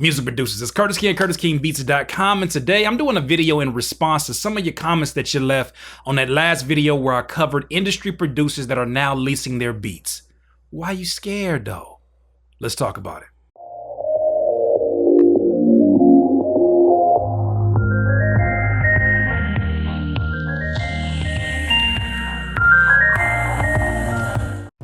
Music producers, it's Curtis King, CurtisKingBeats.com, and today I'm doing a video in response to some of your comments that you left on that last video where I covered industry producers that are now leasing their beats. Why you scared though? Let's talk about it.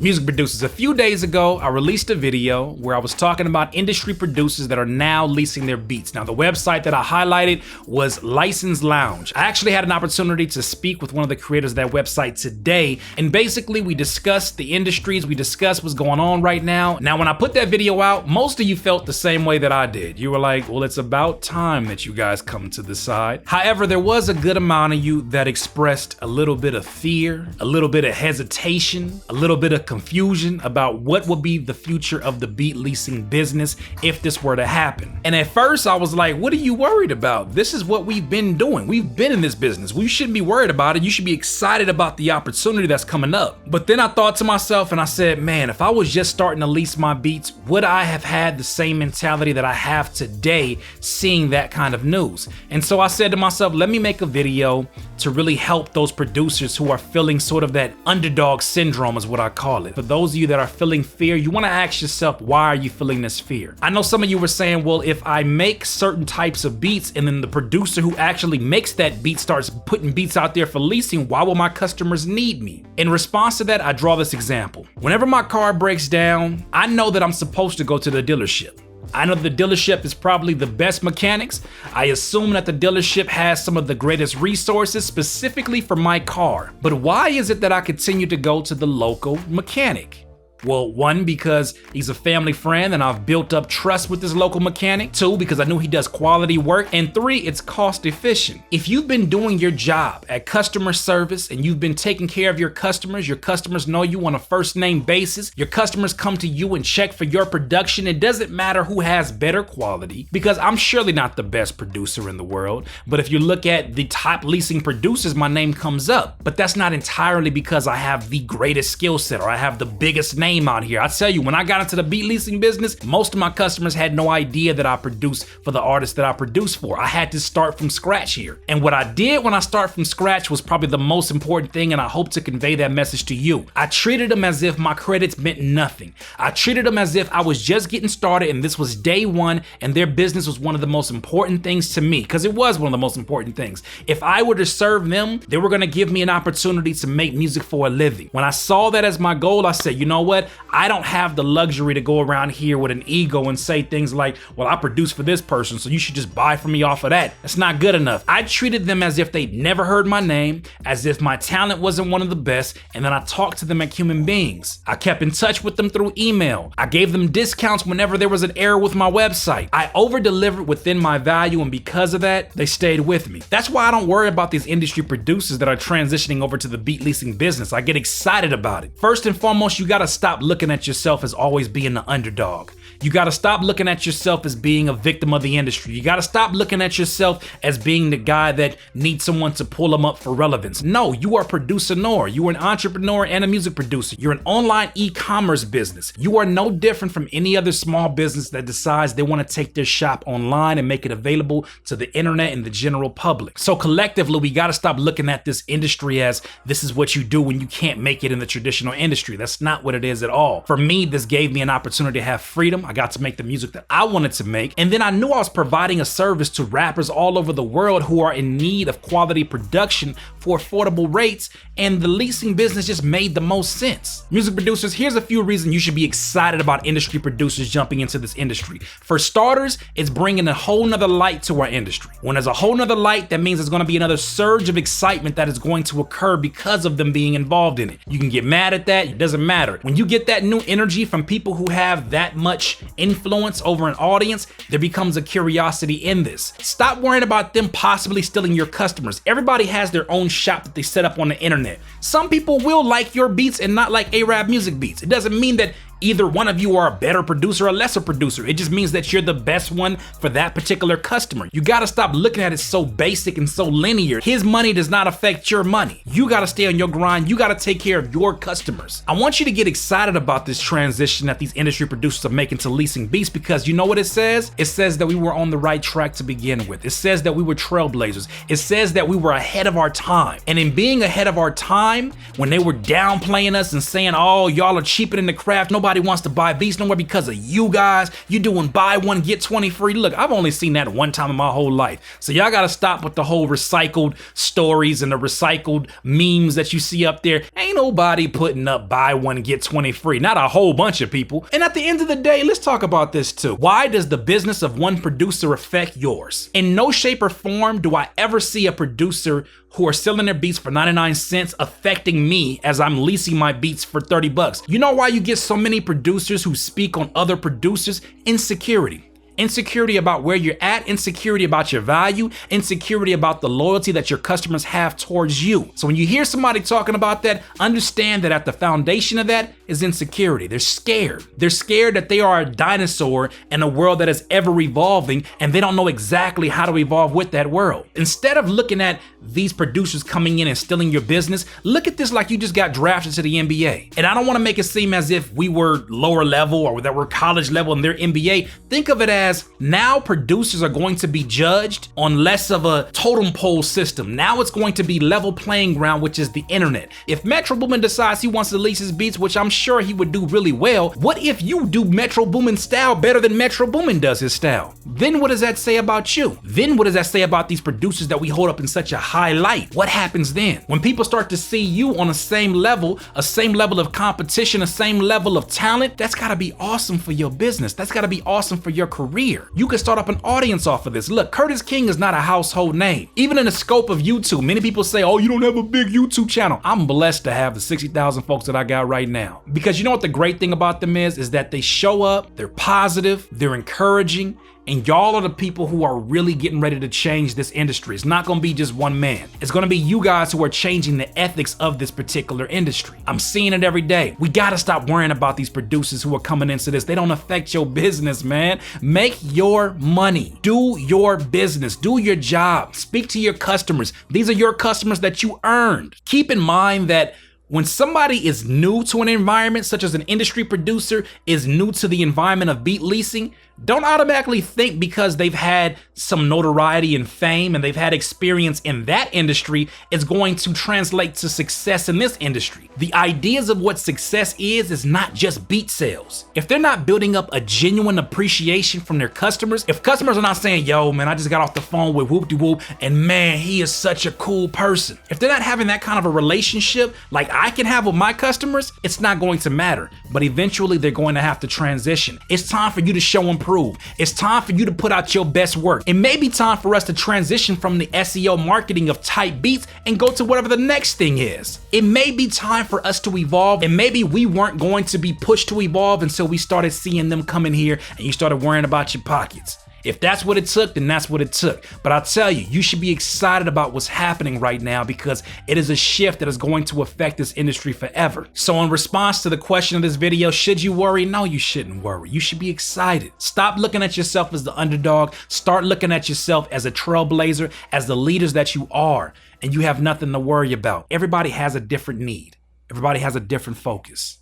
Music producers, a few days ago, I released a video where I was talking about industry producers that are now leasing their beats. Now, the website that I highlighted was License Lounge. I actually had an opportunity to speak with one of the creators of that website today, and basically we discussed the industries, we discussed what's going on right now. Now, when I put that video out, most of you felt the same way that I did. You were like, well, it's about time that you guys come to the side. However, there was a good amount of you that expressed a little bit of fear, a little bit of hesitation, a little bit of confusion about what would be the future of the beat leasing business if this were to happen. And at first I was like, what are you worried about? This is what we've been doing. We've been in this business. We shouldn't be worried about it. You should be excited about the opportunity that's coming up. But then I thought to myself and I said, man, if I was just starting to lease my beats, would I have had the same mentality that I have today seeing that kind of news? And so I said to myself, let me make a video to really help those producers who are feeling sort of that underdog syndrome is what I call it. For those of you that are feeling fear, you want to ask yourself, why are you feeling this fear? I know some of you were saying, well, if I make certain types of beats and then the producer who actually makes that beat starts putting beats out there for leasing, why will my customers need me? In response to that, I draw this example. Whenever my car breaks down, I know that I'm supposed to go to the dealership. I know the dealership is probably the best mechanics. I assume that the dealership has some of the greatest resources specifically for my car. But why is it that I continue to go to the local mechanic? Well, one, because he's a family friend and I've built up trust with this local mechanic. Two, because I know he does quality work. And three, it's cost efficient. If you've been doing your job at customer service and you've been taking care of your customers know you on a first name basis, your customers come to you and check for your production. It doesn't matter who has better quality, because I'm surely not the best producer in the world. But if you look at the top leasing producers, my name comes up. But that's not entirely because I have the greatest skill set or I have the biggest name out here. I tell you, when I got into the beat leasing business, most of my customers had no idea that I produce for the artists that I produce for. I had to start from scratch here. And what I did when I start from scratch was probably the most important thing, and I hope to convey that message to you. I treated them as if my credits meant nothing. I treated them as if I was just getting started and this was day one and their business was one of the most important things to me, because it was one of the most important things. If I were to serve them, they were going to give me an opportunity to make music for a living. When I saw that as my goal, I said, you know what? I don't have the luxury to go around here with an ego and say things like, well, I produce for this person, so you should just buy from me off of that. That's not good enough. I treated them as if they'd never heard my name, as if my talent wasn't one of the best, and then I talked to them like human beings. I kept in touch with them through email. I gave them discounts whenever there was an error with my website. I over-delivered within my value, and because of that, they stayed with me. That's why I don't worry about these industry producers that are transitioning over to the beat leasing business. I get excited about it. First and foremost, you gotta stop looking at yourself as always being the underdog. You gotta stop looking at yourself as being a victim of the industry. You gotta stop looking at yourself as being the guy that needs someone to pull them up for relevance. No, you are a producer-nor. You are an entrepreneur and a music producer. You're an online e-commerce business. You are no different from any other small business that decides they want to take their shop online and make it available to the internet and the general public. So collectively, we gotta stop looking at this industry as this is what you do when you can't make it in the traditional industry. That's not what it is at all. For me, this gave me an opportunity to have freedom. I got to make the music that I wanted to make. And then I knew I was providing a service to rappers all over the world who are in need of quality production for affordable rates. And the leasing business just made the most sense. Music producers, here's a few reasons you should be excited about industry producers jumping into this industry. For starters, it's bringing a whole nother light to our industry. When there's a whole nother light, that means there's going to be another surge of excitement that is going to occur because of them being involved in it. You can get mad at that. It doesn't matter. When you get that new energy from people who have that much influence over an audience, there becomes a curiosity in this. Stop worrying about them possibly stealing your customers. Everybody has their own shop that they set up on the internet. Some people will like your beats and not like Arab music beats. It doesn't mean that either one of you are a better producer or a lesser producer. It just means that you're the best one for that particular customer. You gotta stop looking at it so basic and so linear. His money does not affect your money. You gotta stay on your grind. You gotta take care of your customers. I want you to get excited about this transition that these industry producers are making to leasing beats, because you know what it says? It says that we were on the right track to begin with. It says that we were trailblazers. It says that we were ahead of our time. And in being ahead of our time, when they were downplaying us and saying, oh, y'all are cheaper than the craft, nobody wants to buy beats no more because of you guys, you doing buy one, get 20 free. Look, I've only seen that one time in my whole life. So y'all gotta stop with the whole recycled stories and the recycled memes that you see up there. Ain't nobody putting up buy one, get 20 free. Not a whole bunch of people. And at the end of the day, let's talk about this too. Why does the business of one producer affect yours? In no shape or form do I ever see a producer who are selling their beats for 99 cents affecting me as I'm leasing my beats for 30 bucks. You know why you get so many producers who speak on other producers? Insecurity. Insecurity about where you're at, insecurity about your value, insecurity about the loyalty that your customers have towards you. So when you hear somebody talking about that, understand that at the foundation of that is insecurity. They're scared. They're scared that they are a dinosaur in a world that is ever evolving, and they don't know exactly how to evolve with that world. Instead of looking at these producers coming in and stealing your business, look at this like you just got drafted to the NBA. And I don't want to make it seem as if we were lower level or that we're college level and they're NBA. Think of it as now producers are going to be judged on less of a totem pole system. Now it's going to be level playing ground, which is the internet. If Metro Boomin decides he wants to lease his beats, which I'm sure he would do really well, what if you do Metro Boomin style better than Metro Boomin does his style? Then what does that say about you? Then what does that say about these producers that we hold up in such a high light? What happens then? When people start to see you on a same level of competition, a same level of talent, that's gotta be awesome for your business. That's gotta be awesome for your career. You can start up an audience off of this. Look, Curtis King is not a household name. Even in the scope of YouTube, many people say, oh, you don't have a big YouTube channel. I'm blessed to have the 60,000 folks that I got right now. Because you know what the great thing about them is that they show up, they're positive, they're encouraging, and y'all are the people who are really getting ready to change this industry. It's not gonna be just one man. It's gonna be you guys who are changing the ethics of this particular industry. I'm seeing it every day. We gotta stop worrying about these producers who are coming into this. They don't affect your business, man. Make your money. Do your business. Do your job. Speak to your customers. These are your customers that you earned. Keep in mind that when somebody is new to an environment, such as an industry producer is new to the environment of beat leasing, don't automatically think because they've had some notoriety and fame and they've had experience in that industry, it's going to translate to success in this industry. The ideas of what success is not just beat sales. If they're not building up a genuine appreciation from their customers, if customers are not saying, yo, man, I just got off the phone with whoop-de-whoop and man, he is such a cool person. If they're not having that kind of a relationship like I can have with my customers, it's not going to matter. But eventually they're going to have to transition. It's time for you to show them improve. It's time for you to put out your best work. It may be time for us to transition from the SEO marketing of type beats and go to whatever the next thing is. It may be time for us to evolve, and maybe we weren't going to be pushed to evolve until we started seeing them come in here and you started worrying about your pockets. If that's what it took, then that's what it took. But I'll tell you, you should be excited about what's happening right now because it is a shift that is going to affect this industry forever. So in response to the question of this video, should you worry? No, you shouldn't worry. You should be excited. Stop looking at yourself as the underdog. Start looking at yourself as a trailblazer, as the leaders that you are, and you have nothing to worry about. Everybody has a different need. Everybody has a different focus.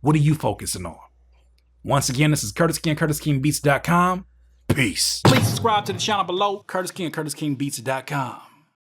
What are you focusing on? Once again, this is Curtis King, CurtisKingBeats.com. Peace. Please subscribe to the channel below, Curtis King, CurtisKingBeats.com.